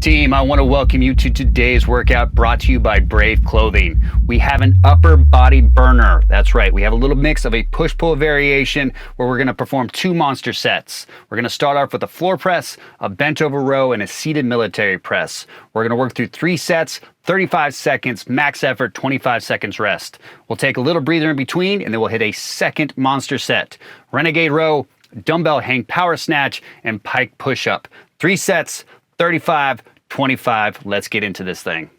Team, I want to welcome you to today's workout brought to you by Brave Clothing. We have an upper body burner. That's right, we have a little mix of a push-pull variation where we're going to perform 2 monster sets. We're going to start off with a floor press, a bent over row, and a seated military press. We're going to work through 3 sets, 35 seconds, max effort, 25 seconds rest. We'll take a little breather in between, and then we'll hit a second monster set. Renegade row, dumbbell hang power snatch, and pike push-up. 3 sets, 35, 25, let's get into this thing.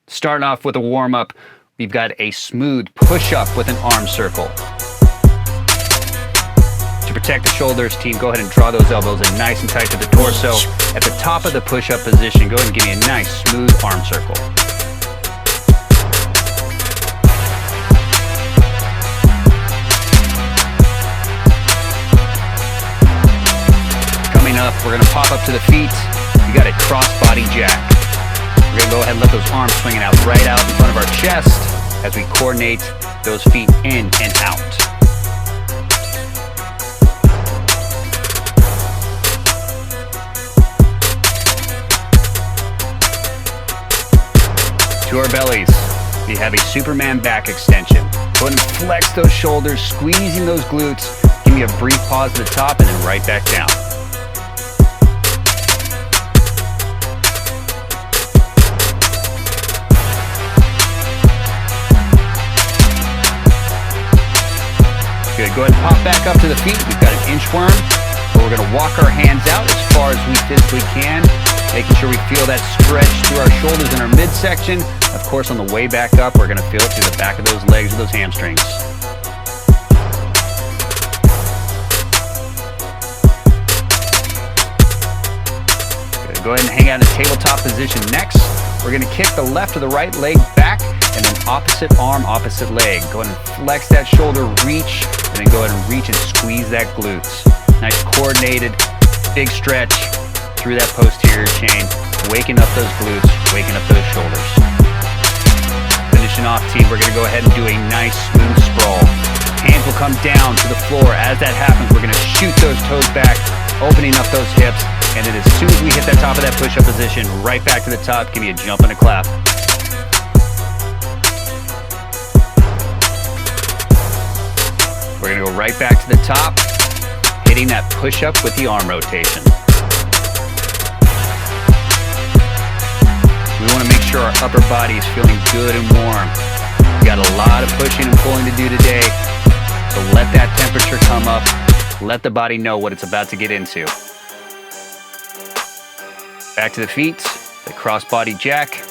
Starting off with a warm-up, we've got a smooth push-up with an arm circle. To protect the shoulders, team, go ahead and draw those elbows in nice and tight to the torso. At the top of the push-up position, go ahead and give me a nice, smooth arm circle. Up, we're going to pop up to the feet. You got a cross-body jack. We're going to go ahead and let those arms swing out right out in front of our chest as we coordinate those feet in and out. To our bellies, we have a Superman back extension. Go ahead and flex those shoulders, squeezing those glutes. Give me a brief pause at the top and then right back down. Good. Go ahead and pop back up to the feet. We've got an inchworm, but we're going to walk our hands out as far as we physically can, making sure we feel that stretch through our shoulders in our midsection. Of course, on the way back up, we're going to feel it through the back of those legs or those hamstrings. Good. Go ahead and hang out in the tabletop position next. We're going to kick the left or the right leg back, and then opposite arm, opposite leg. Go ahead and flex that shoulder, reach, and then go ahead and reach and squeeze that glutes. Nice coordinated, big stretch through that posterior chain, waking up those glutes, waking up those shoulders. Finishing off, team, we're going to go ahead and do a nice smooth sprawl. Hands will come down to the floor. As that happens, we're going to shoot those toes back, opening up those hips, and then as soon as we hit that top of that push-up position, right back to the top, give me a jump and a clap. We're going to go right back to the top, hitting that push-up with the arm rotation. We want to make sure our upper body is feeling good and warm. We got a lot of pushing and pulling to do today, so let that temperature come up. Let the body know what it's about to get into. Back to the feet, the cross-body jack.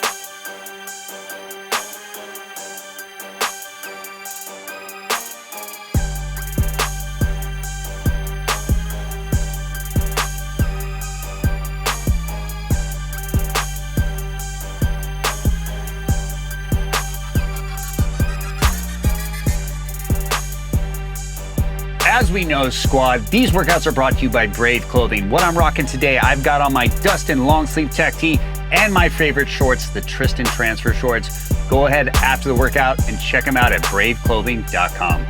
As we know, squad, these workouts are brought to you by Brave Clothing. What I'm rocking today, I've got on my Dustin long sleeve tech tee and my favorite shorts, the Tristan transfer shorts. Go ahead after the workout and check them out at braveclothing.com.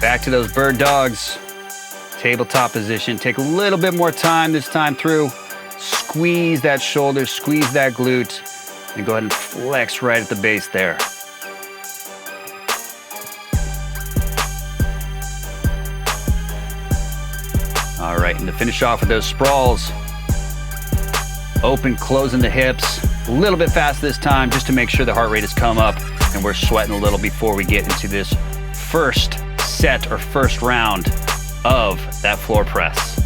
Back to those bird dogs, tabletop position. Take a little bit more time this time through. Squeeze that shoulder, squeeze that glute, and go ahead and flex right at the base there. All right, and to finish off with those sprawls, open, closing the hips, a little bit fast this time just to make sure the heart rate has come up and we're sweating a little before we get into this first set or first round of that floor press.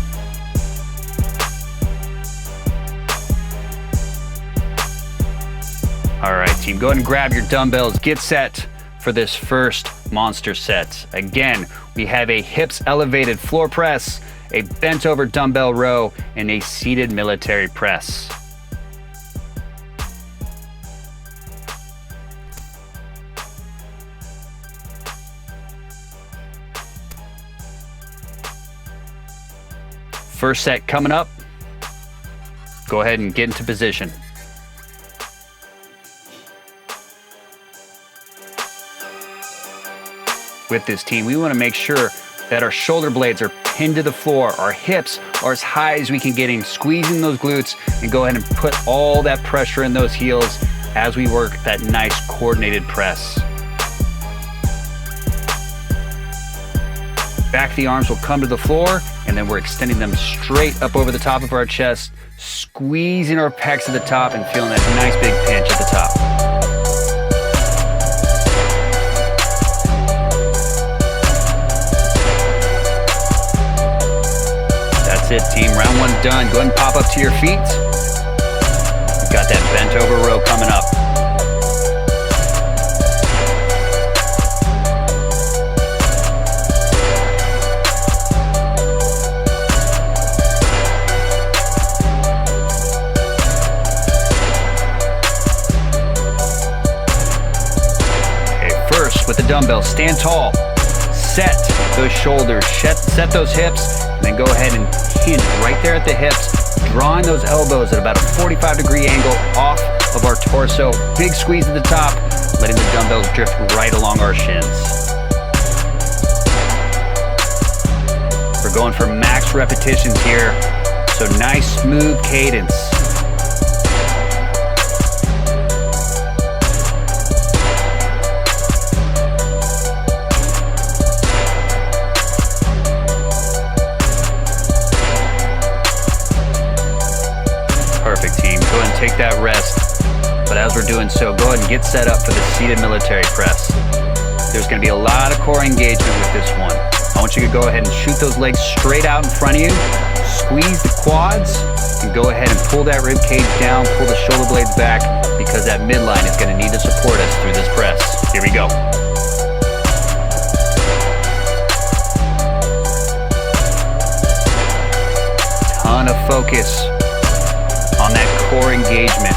All right, team, go ahead and grab your dumbbells. Get set for this first monster set. Again, we have a hips elevated floor press, a bent over dumbbell row, and a seated military press. First set coming up. Go ahead and get into position. With this team, we want to make sure that our shoulder blades are pinned to the floor, our hips are as high as we can get in, squeezing those glutes, and go ahead and put all that pressure in those heels as we work that nice coordinated press. Back of the arms will come to the floor, and then we're extending them straight up over the top of our chest, squeezing our pecs at the top and feeling that nice big pinch at the top. That's it, team. Round one done. Go ahead and pop up to your feet. We've got that bent over row coming up. With the dumbbell, stand tall, set those shoulders, set those hips, and then go ahead and hinge right there at the hips, drawing those elbows at about a 45-degree angle off of our torso. Big squeeze at the top, letting the dumbbells drift right along our shins. We're going for max repetitions here, so nice smooth cadence. Perfect, team. Go ahead and take that rest. But as we're doing so, go ahead and get set up for the seated military press. There's going to be a lot of core engagement with this one. I want you to go ahead and shoot those legs straight out in front of you. Squeeze the quads and go ahead and pull that rib cage down, pull the shoulder blades back, because that midline is going to need to support us through this press. Here we go. Ton of focus on that core engagement.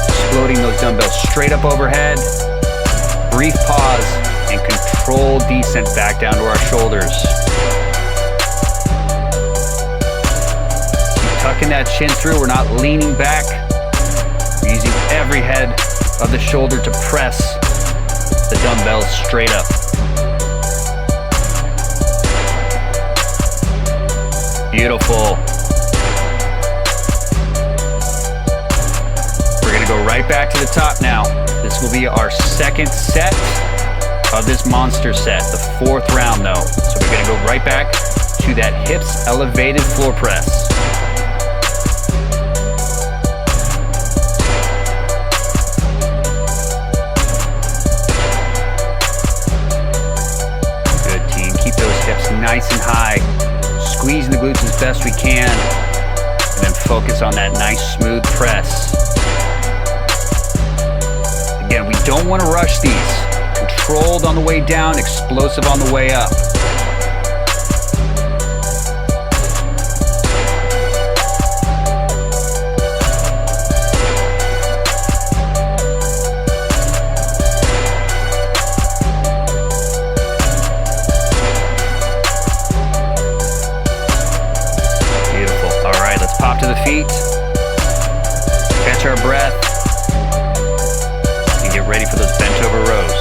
Exploding those dumbbells straight up overhead. Brief pause and controlled descent back down to our shoulders. Keep tucking that chin through. We're not leaning back. We're using every head of the shoulder to press the dumbbells straight up. Beautiful. Go right back to the top now. This will be our second set of this monster set, the fourth round though. So we're gonna go right back to that hips elevated floor press. Good, team. Keep those hips nice and high. Squeezing the glutes as best we can. And then focus on that nice smooth press. Again, we don't want to rush these. Controlled on the way down, explosive on the way up. Beautiful. All right, let's pop to the feet. Catch our breath. Get ready for those bent over rows.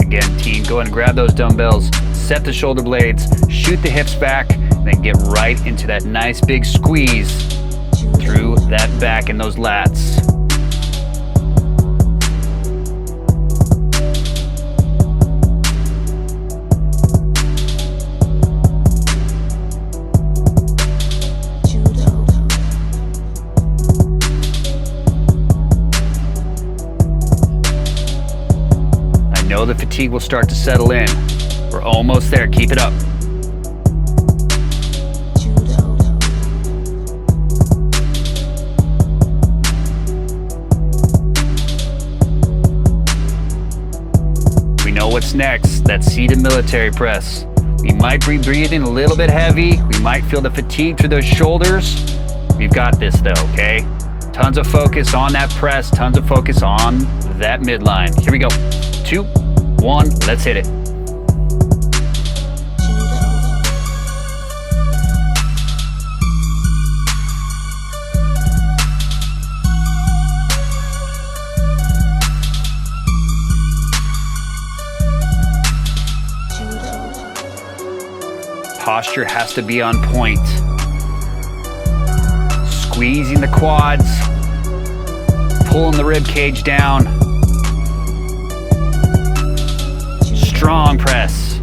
Again, team, go ahead and grab those dumbbells, set the shoulder blades, shoot the hips back, and then get right into that nice big squeeze through that back and those lats. Know the fatigue will start to settle in. We're almost there. Keep it up. We know what's next. That seated military press. We might be breathing a little bit heavy. We might feel the fatigue through those shoulders. We've got this though, okay? Tons of focus on that press, tons of focus on that midline. Here we go. 2, 1, let's hit it. Posture has to be on point. Squeezing the quads, pulling the rib cage down. Strong press.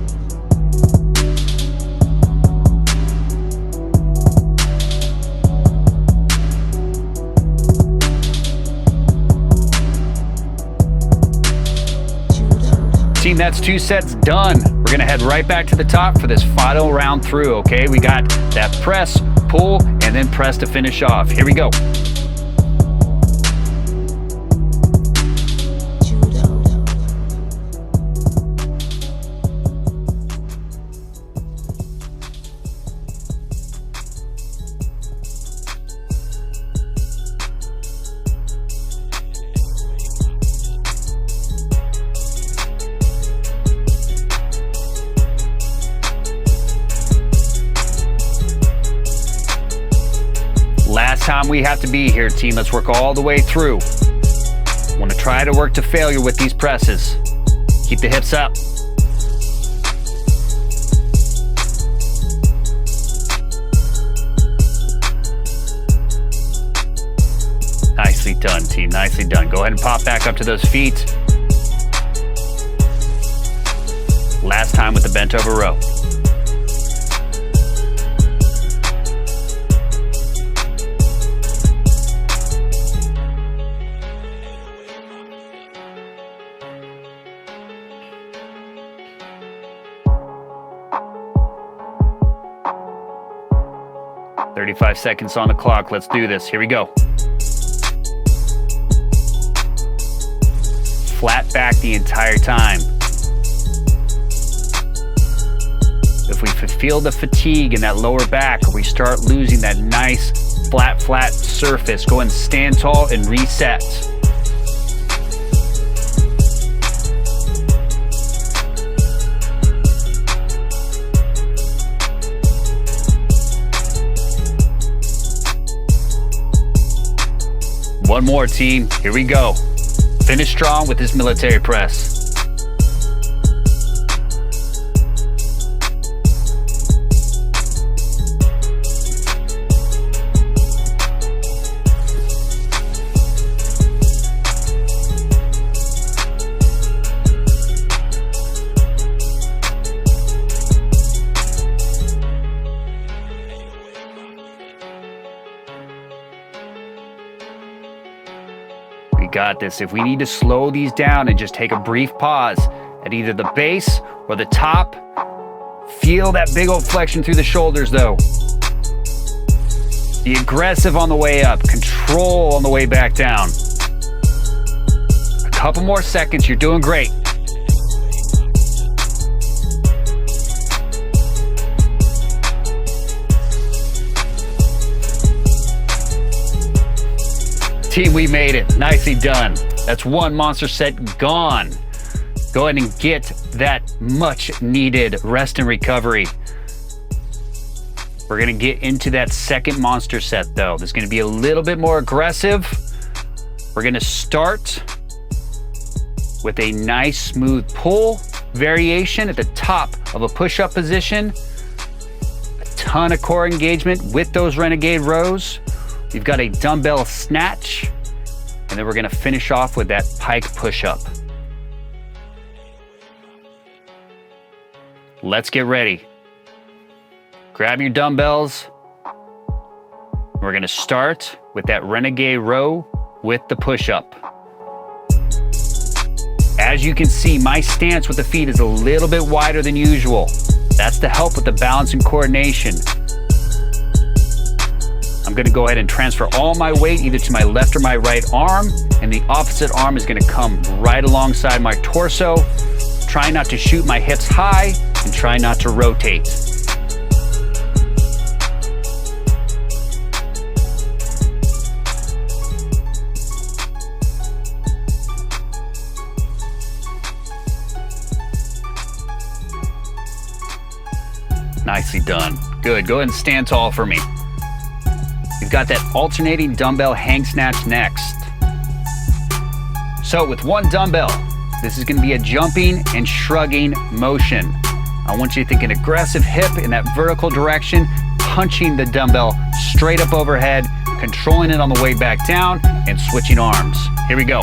Team, that's 2 sets done. We're gonna head right back to the top for this final round through, okay? We got that press, pull, and then press to finish off. Here we go. Last time we have to be here, team. Let's work all the way through. Want to try to work to failure with these presses. Keep the hips up. Nicely done, team. Nicely done. Go ahead and pop back up to those feet. Last time with the bent over row. "35 seconds on the clock. Let's do this. Here we go. Flat back the entire time. If we feel the fatigue in that lower back, or we start losing that nice flat surface, go and stand tall and reset. One more, team. Here we go. Finish strong with this military press. Got this. If we need to slow these down and just take a brief pause at either the base or the top, feel that big old flexion through the shoulders though. Be aggressive on the way up, control on the way back down. A couple more seconds, you're doing great. Team, we made it. Nicely done. That's one monster set gone. Go ahead and get that much needed rest and recovery. We're gonna get into that second monster set though. This is gonna be a little bit more aggressive. We're gonna start with a nice smooth pull variation at the top of a push-up position. A ton of core engagement with those Renegade rows. We've got a dumbbell snatch, and then we're gonna finish off with that Pike push-up. Let's get ready. Grab your dumbbells. We're gonna start with that Renegade row with the push-up. As you can see, my stance with the feet is a little bit wider than usual. That's to help with the balance and coordination. I'm gonna go ahead and transfer all my weight either to my left or my right arm, and the opposite arm is gonna come right alongside my torso. Try not to shoot my hips high and try not to rotate. Nicely done. Good, go ahead and stand tall for me. You've got that alternating dumbbell hang snatch next. So with one dumbbell, this is going to be a jumping and shrugging motion. I want you to think an aggressive hip in that vertical direction, punching the dumbbell straight up overhead, controlling it on the way back down, and switching arms. Here we go.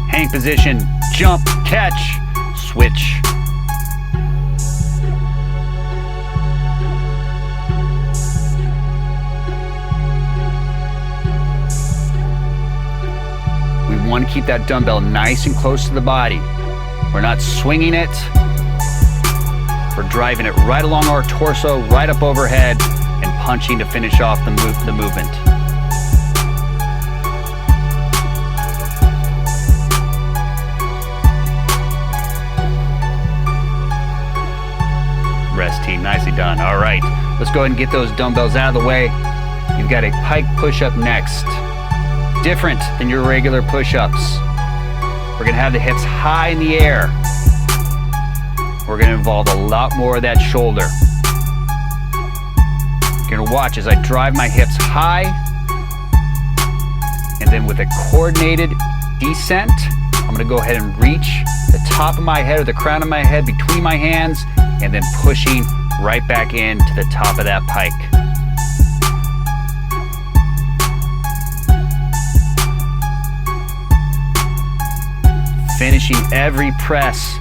Hang position, jump, catch, switch. We want to keep that dumbbell nice and close to the body. We're not swinging it. We're driving it right along our torso, right up overhead, and punching to finish off the movement. Rest team, nicely done. All right, let's go ahead and get those dumbbells out of the way. You've got a pike push-up next. Different than your regular push-ups. We're gonna have the hips high in the air. We're gonna involve a lot more of that shoulder. You're gonna watch as I drive my hips high, and then with a coordinated descent, I'm gonna go ahead and reach the top of my head or the crown of my head between my hands, and then pushing right back into the top of that pike. Finishing every press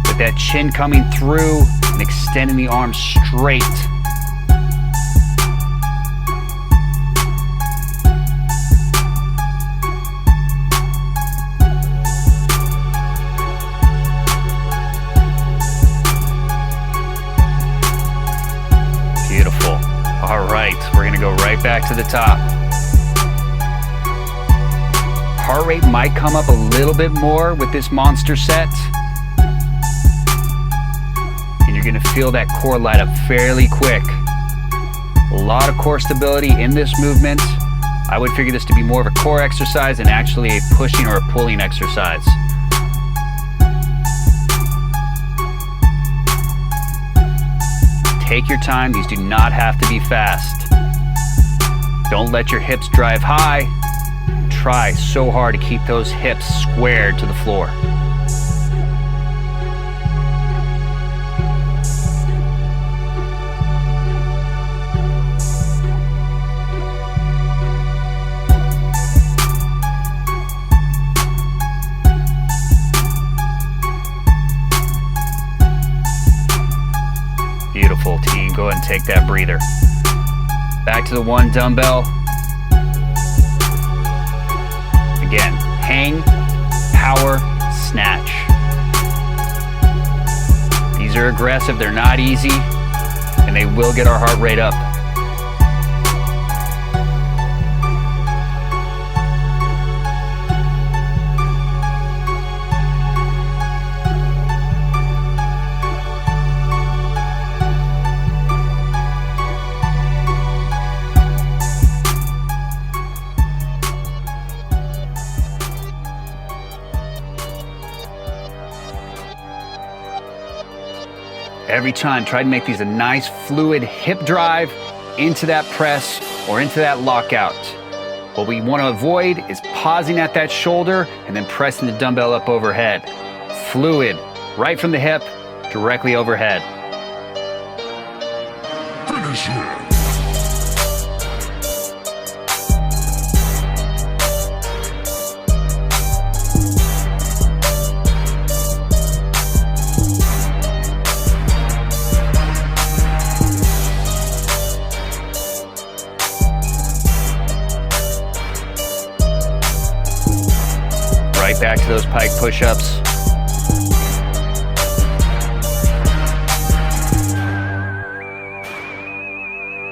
with that chin coming through and extending the arms straight. Beautiful. All right, we're gonna go right back to the top. Heart rate might come up a little bit more with this monster set. And you're gonna feel that core light up fairly quick. A lot of core stability in this movement. I would figure this to be more of a core exercise than actually a pushing or a pulling exercise. Take your time, these do not have to be fast. Don't let your hips drive high. Try so hard to keep those hips squared to the floor. Beautiful, team. Go ahead and take that breather. Back to the one dumbbell. Again, hang, power, snatch. These are aggressive, they're not easy, and they will get our heart rate up. Every time, try to make these a nice fluid hip drive into that press or into that lockout. What we want to avoid is pausing at that shoulder and then pressing the dumbbell up overhead. Fluid, right from the hip, directly overhead. Finish him. Right back to those pike push-ups.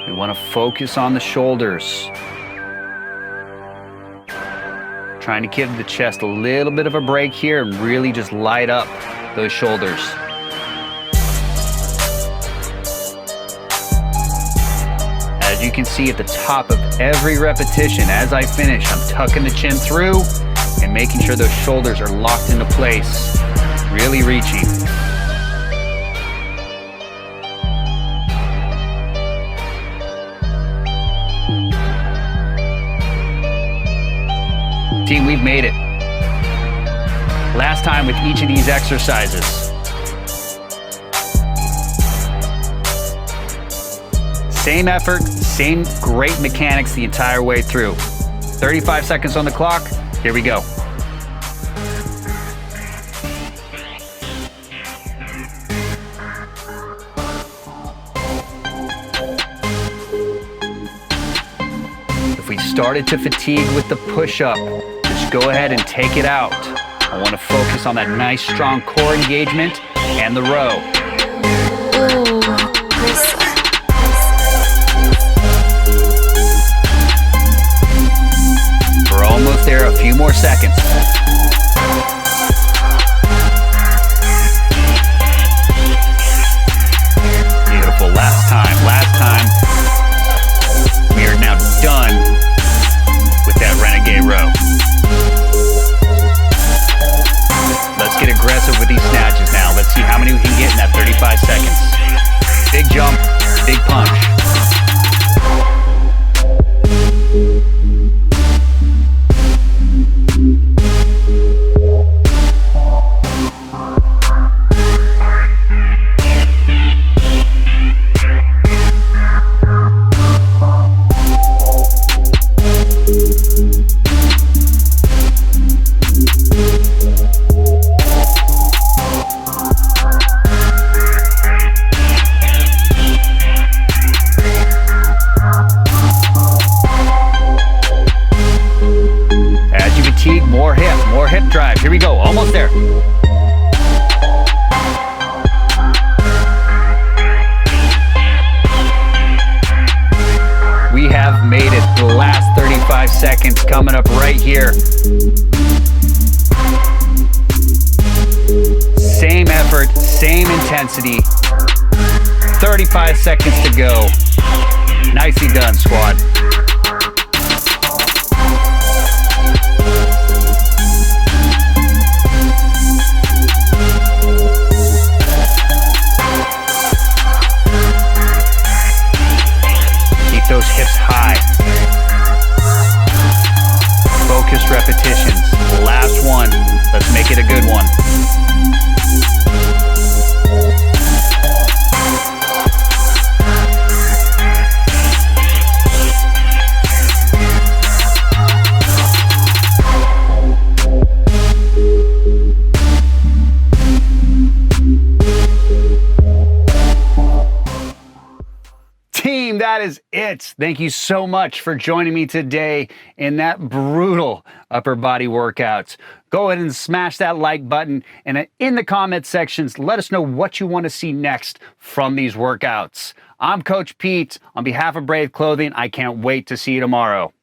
We want to focus on the shoulders. Trying to give the chest a little bit of a break here and really just light up those shoulders. As you can see at the top of every repetition, as I finish, I'm tucking the chin through and making sure those shoulders are locked into place, really reaching. Team, we've made it. Last time with each of these exercises. Same effort, same great mechanics the entire way through. 35 seconds on the clock. Here we go. If we started to fatigue with the push-up, just go ahead and take it out. I want to focus on that nice, strong core engagement and the row. Ooh, nice. We're almost there, a few more seconds. Beautiful, last time. We are now done with that Renegade row. Let's get aggressive with these snatches now. Let's see how many we can get in that 35 seconds. Big jump, big punch. More hip drive. Here we go. Almost there. We have made it. The last 35 seconds coming up right here. Same effort, same intensity. 35 seconds to go. Nicely done, squad. Those hips high. Focused repetitions. Last one. Let's make it a good one. Team, that is it. Thank you so much for joining me today in that brutal upper body workouts. Go ahead and smash that like button, and in the comment sections, let us know what you want to see next from these workouts. I'm Coach Pete. On behalf of Brave Clothing, I can't wait to see you tomorrow.